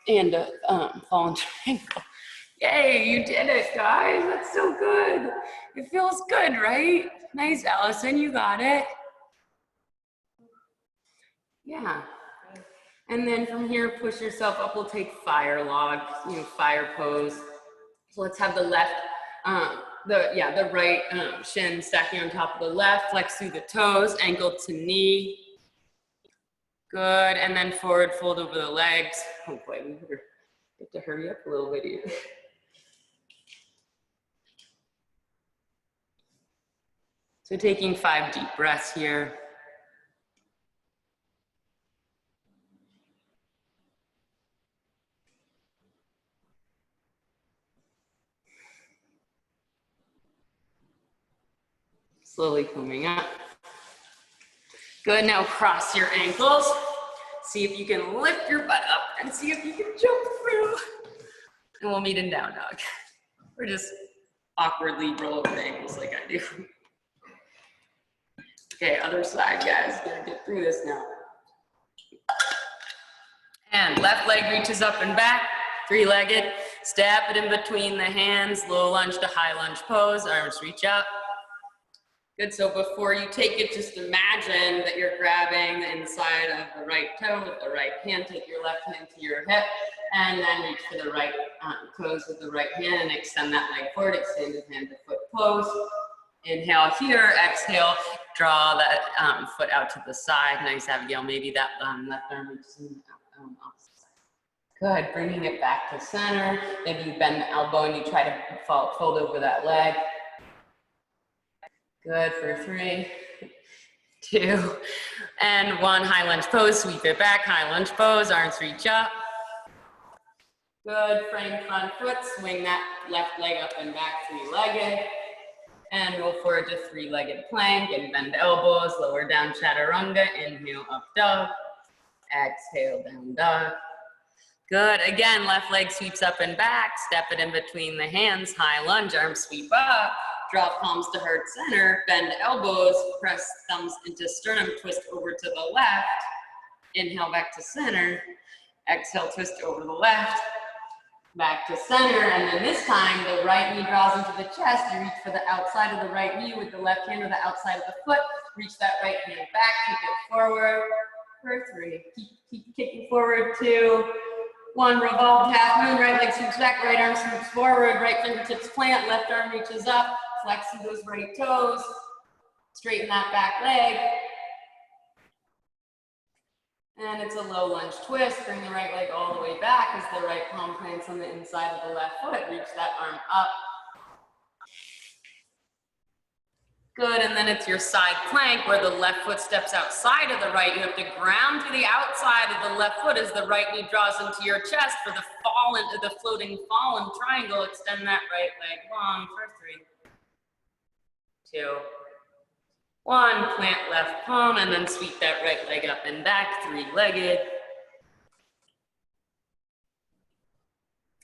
and a fallen triangle. Yay, you did it, guys. That's so good. It feels good, right? Nice, Allison, you got it. Yeah. And then from here, push yourself up. We'll take fire log, fire pose. So let's have the left, the right shin stacking on top of the left, flex through the toes, ankle to knee. Good, and then forward fold over the legs. Oh boy, we better get to hurry up a little bit here. So taking 5 deep breaths here. Slowly coming up. Good, now cross your ankles. See if you can lift your butt up and see if you can jump through. And we'll meet in down dog. Or just awkwardly roll over the ankles like I do. Okay, other side, guys. Gonna get through this now. And left leg reaches up and back, 3-legged. Step it in between the hands, low lunge to high lunge pose, arms reach up. Good, so before you take it, just imagine that you're grabbing the inside of the right toe with the right hand. Take your left hand to your hip, and then reach for the right toes with the right hand, and extend that leg forward, extended hand to foot pose. Inhale here, exhale, draw that foot out to the side. Nice, Abigail, maybe that left arm reaches in the opposite side. Good, bringing it back to center. Maybe you bend the elbow and you try to fold over that leg. Good, for 3, 2, and 1. High lunge pose, sweep it back, high lunge pose, arms reach up. Good, frame front foot, swing that left leg up and back, 3-legged. And roll forward to 3-legged plank and bend elbows, lower down chaturanga, inhale up dog, exhale down dog. Good, again, left leg sweeps up and back, step it in between the hands, high lunge, arms sweep up. draw palms to heart center, bend elbows, press thumbs into sternum, twist over to the left, inhale back to center, exhale, twist over to the left, back to center, and then this time the right knee draws into the chest. You reach for the outside of the right knee with the left hand or the outside of the foot. Reach that right hand back, kick it forward for 3. Keep kicking forward, 2, 1. Revolve half moon, right leg swoops back, right arm swoops forward, right fingertips plant, left arm reaches up, flexing those right toes, straighten that back leg. And it's a low lunge twist. Bring the right leg all the way back as the right palm plants on the inside of the left foot. Reach that arm up. Good, and then it's your side plank where the left foot steps outside of the right. You have to ground to the outside of the left foot as the right knee draws into your chest for the floating fallen triangle. Extend that right leg long for 3, 2, 1, plant left palm, and then sweep that right leg up and back, 3-legged.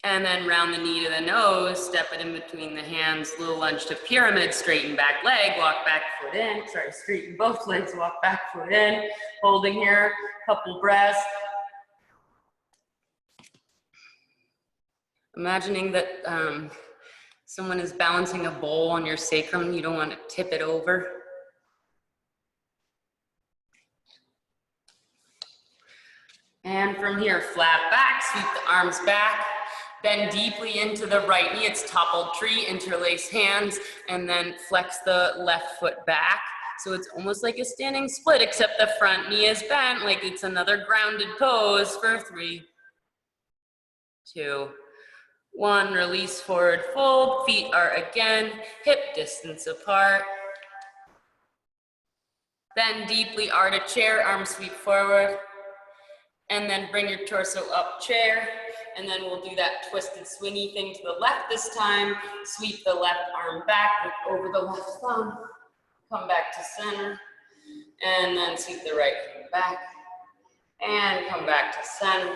And then round the knee to the nose, step it in between the hands, little lunge to pyramid, straighten back leg, walk back foot in. Sorry, straighten both legs, walk back foot in. Holding here, couple breaths. Imagining that someone is balancing a bowl on your sacrum, you don't want to tip it over. And from here, flat back, sweep the arms back, bend deeply into the right knee. It's toppled tree, interlace hands, and then flex the left foot back. So it's almost like a standing split, except the front knee is bent, like it's another grounded pose for 3, 2, 1. Release, forward fold. Feet are again hip distance apart. Bend deeply, arch a chair, arms sweep forward. And then bring your torso up, chair, and then we'll do that twisted swingy thing to the left this time. Sweep the left arm back, look over the left thumb, come back to center, and then sweep the right hand back, and come back to center.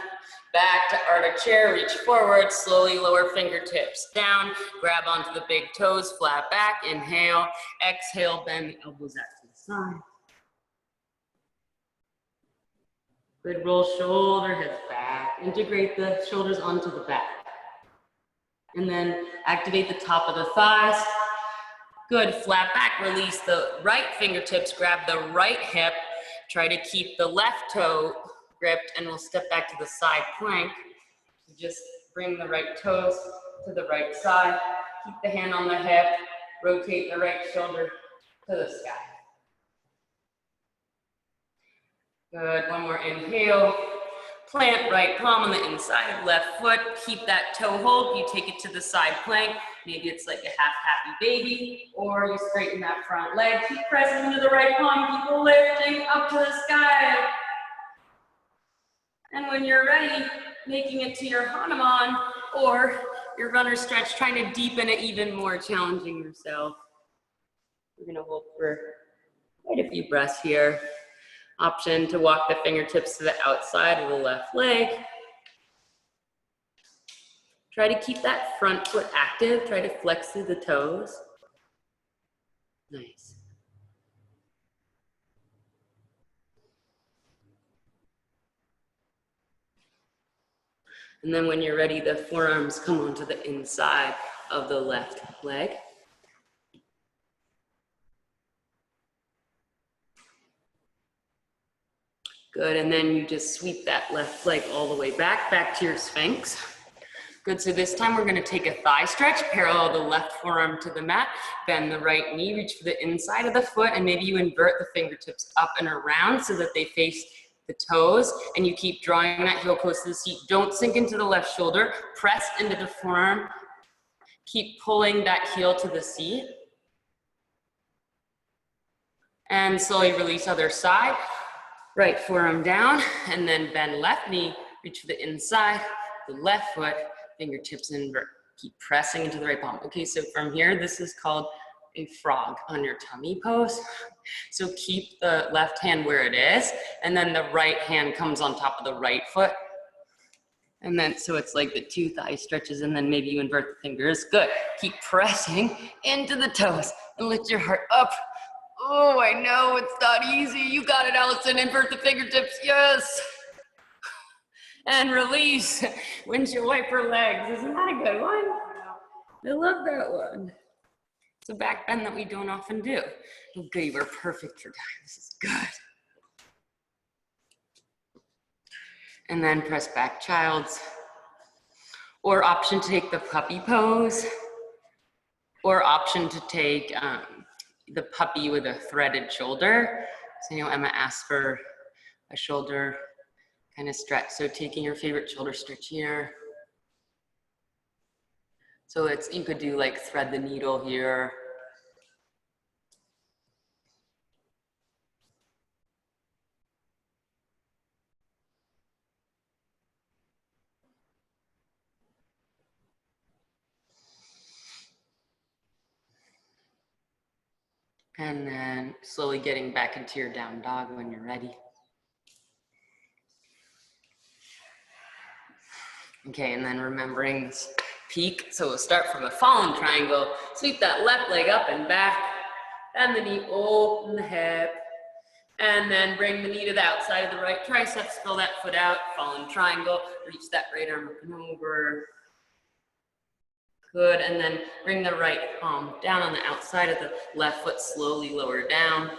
Back to arch a chair, reach forward, slowly lower fingertips down, grab onto the big toes, flat back, inhale, exhale, bend the elbows out to the side. Good, roll shoulder heads back. Integrate the shoulders onto the back. And then activate the top of the thighs. Good, flat back, release the right fingertips, grab the right hip. Try to keep the left toe gripped, and we'll step back to the side plank. Just bring the right toes to the right side. Keep the hand on the hip. Rotate the right shoulder to the sky. Good, one more inhale. Plant right palm on the inside of left foot. Keep that toe hold. You take it to the side plank. Maybe it's like a half happy baby, or you straighten that front leg. Keep pressing into the right palm. Keep lifting up to the sky. And when you're ready, making it to your Hanuman or your runner stretch, trying to deepen it even more, challenging yourself. We're gonna hold for quite a few breaths here. Option to walk the fingertips to the outside of the left leg. Try to keep that front foot active. Try to flex through the toes. Nice. And then when you're ready, the forearms come onto the inside of the left leg. Good, and then you just sweep that left leg all the way back to your Sphinx. Good, so this time we're gonna take a thigh stretch, parallel the left forearm to the mat, bend the right knee, reach for the inside of the foot, and maybe you invert the fingertips up and around so that they face the toes, and you keep drawing that heel close to the seat. Don't sink into the left shoulder, press into the forearm, keep pulling that heel to the seat, and slowly release other side. Right forearm down, and then bend left knee, reach for the inside, the left foot, fingertips invert. Keep pressing into the right palm. Okay, so from here, this is called a frog on your tummy pose. So keep the left hand where it is, and then the right hand comes on top of the right foot. And then, so it's like the two thigh stretches, and then maybe you invert the fingers. Good. Keep pressing into the toes and lift your heart up. Oh, I know it's not easy. You got it, Allison. Invert the fingertips. Yes. And release. Windshield wiper legs. Isn't that a good one? I love that one. It's a back bend that we don't often do. Okay, we're perfect for time. This is good. And then press back child's. Or option to take the puppy pose. Or option to take the puppy with a threaded shoulder. So, you know, Emma asked for a shoulder kind of stretch. So taking your favorite shoulder stretch here. So you could do like thread the needle here. And then slowly getting back into your down dog when you're ready. Okay, and then remembering this peak. So we'll start from a fallen triangle, sweep that left leg up and back, and the knee, open the hip, and then bring the knee to the outside of the right tricep, spill that foot out, fallen triangle, reach that right arm up and over. Good, and then bring the right palm down on the outside of the left foot, slowly lower down.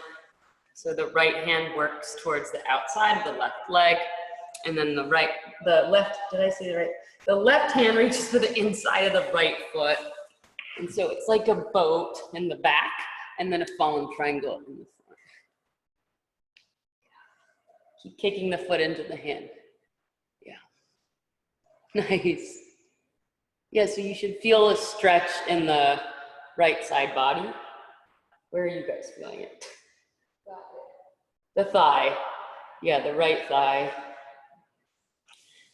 So the right hand works towards the outside of the left leg, and then the left, did I say the right? The left hand reaches for the inside of the right foot. And so it's like a boat in the back, and then a fallen triangle in the front. Keep kicking the foot into the hand. Yeah. Nice. Yeah, so you should feel a stretch in the right side body. Where are you guys feeling it? The thigh. Yeah, the right thigh.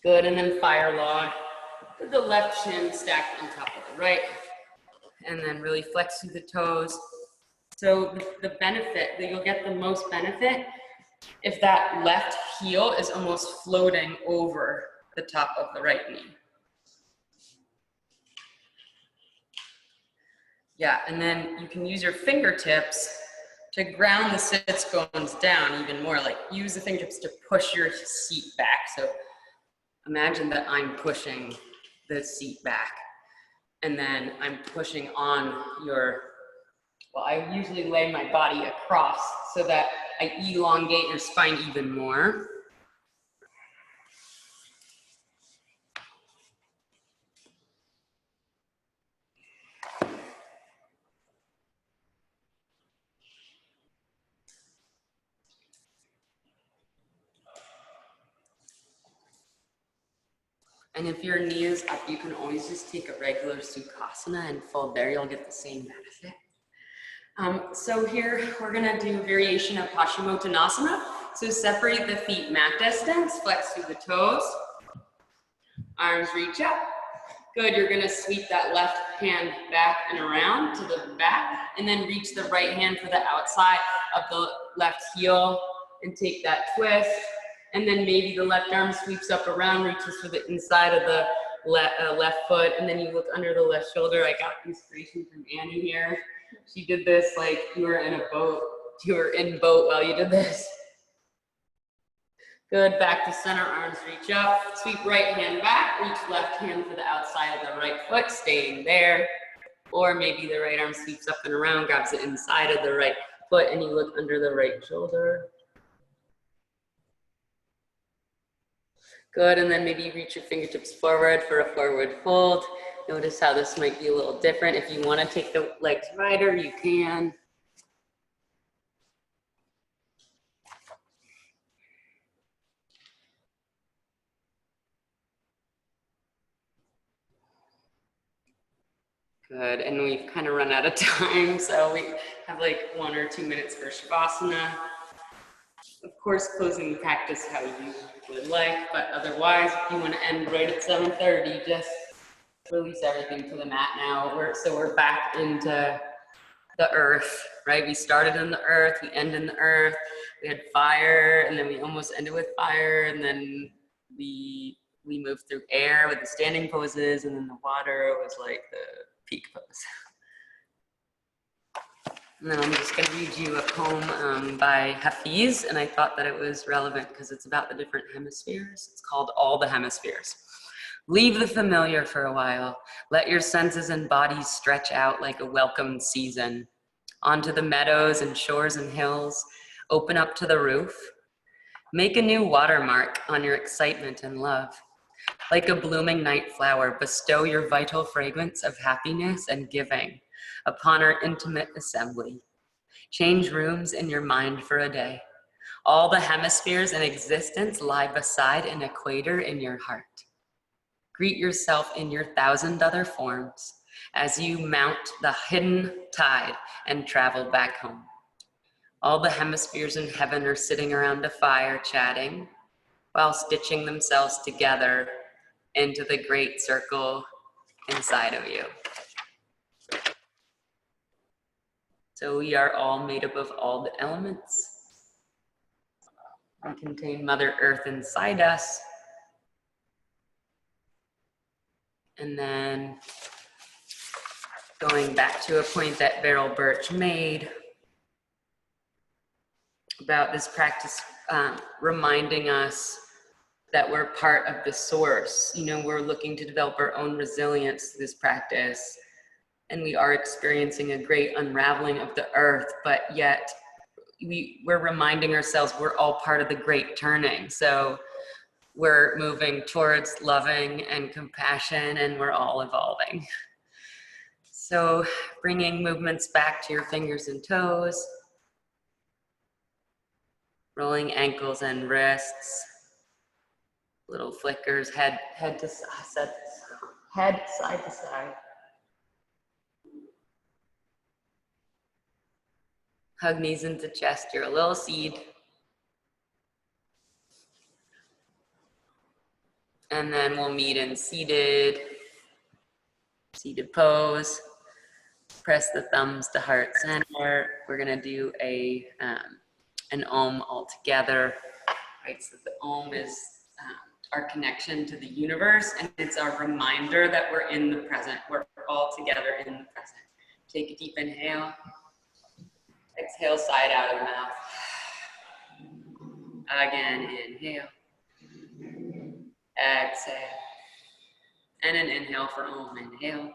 Good, and then fire log. With the left shin stacked on top of the right. And then really flex through the toes. So the benefit, that you'll get the most benefit if that left heel is almost floating over the top of the right knee. Yeah, and then you can use your fingertips to ground the sits bones down even more. Like use the fingertips to push your seat back. So imagine that I'm pushing the seat back, and then I'm pushing on your, well, I usually lay my body across so that I elongate your spine even more. And if your knee is up, you can always just take a regular Sukhasana and fold there. You'll get the same benefit. So here we're gonna do variation of Paschimottanasana. So separate the feet mat distance, flex through the toes, arms reach up. Good, you're gonna sweep that left hand back and around to the back, and then reach the right hand for the outside of the left heel and take that twist. And then maybe the left arm sweeps up around, reaches for the inside of the left foot, and then you look under the left shoulder. I got inspiration from Annie here. She did this like you were in a boat. You were in boat while you did this. Good, back to center, arms reach up. Sweep right hand back, reach left hand for the outside of the right foot, staying there. Or maybe the right arm sweeps up and around, grabs the inside of the right foot, and you look under the right shoulder. Good, and then maybe reach your fingertips forward for a forward fold. Notice how this might be a little different. If you want to take the legs wider, you can. Good, and we've kind of run out of time, so we have like 1 or 2 minutes for Shavasana. Of course, closing the practice how you would like, but otherwise, if you want to end right at 7:30, just release everything to the mat now. So we're back into the earth, right? We started in the earth, we end in the earth. We had fire, and then we almost ended with fire, and then we we moved through air with the standing poses, and then the water was like the peak pose. And then I'm just gonna read you a poem by Hafiz, and I thought that it was relevant because it's about the different hemispheres. It's called All the Hemispheres. Leave the familiar for a while. Let your senses and bodies stretch out like a welcomed season. Onto the meadows and shores and hills, open up to the roof. Make a new watermark on your excitement and love. Like a blooming night flower, bestow your vital fragrance of happiness and giving upon our intimate assembly. Change rooms in your mind for a day. All the hemispheres in existence lie beside an equator in your heart. Greet yourself in your 1,000 other forms as you mount the hidden tide and travel back home. All the hemispheres in heaven are sitting around a fire chatting while stitching themselves together into the great circle inside of you. So we are all made up of all the elements. We contain Mother Earth inside us. And then going back to a point that Beryl Birch made about this practice, reminding us that we're part of the source. You know, we're looking to develop our own resilience through this practice, and we are experiencing a great unraveling of the earth, but yet we're reminding ourselves we're all part of the great turning. So we're moving towards loving and compassion, and we're all evolving. So bringing movements back to your fingers and toes, rolling ankles and wrists, little flickers, head to side, head side to side. Hug knees into chest, you're a little seed. And then we'll meet in seated pose. Press the thumbs to heart center. We're gonna do an Om all together, right? So the Om is our connection to the universe, and it's our reminder that we're in the present. We're all together in the present. Take a deep inhale. Exhale, side out of the mouth. Again, inhale. Exhale. And an inhale for Om. Inhale.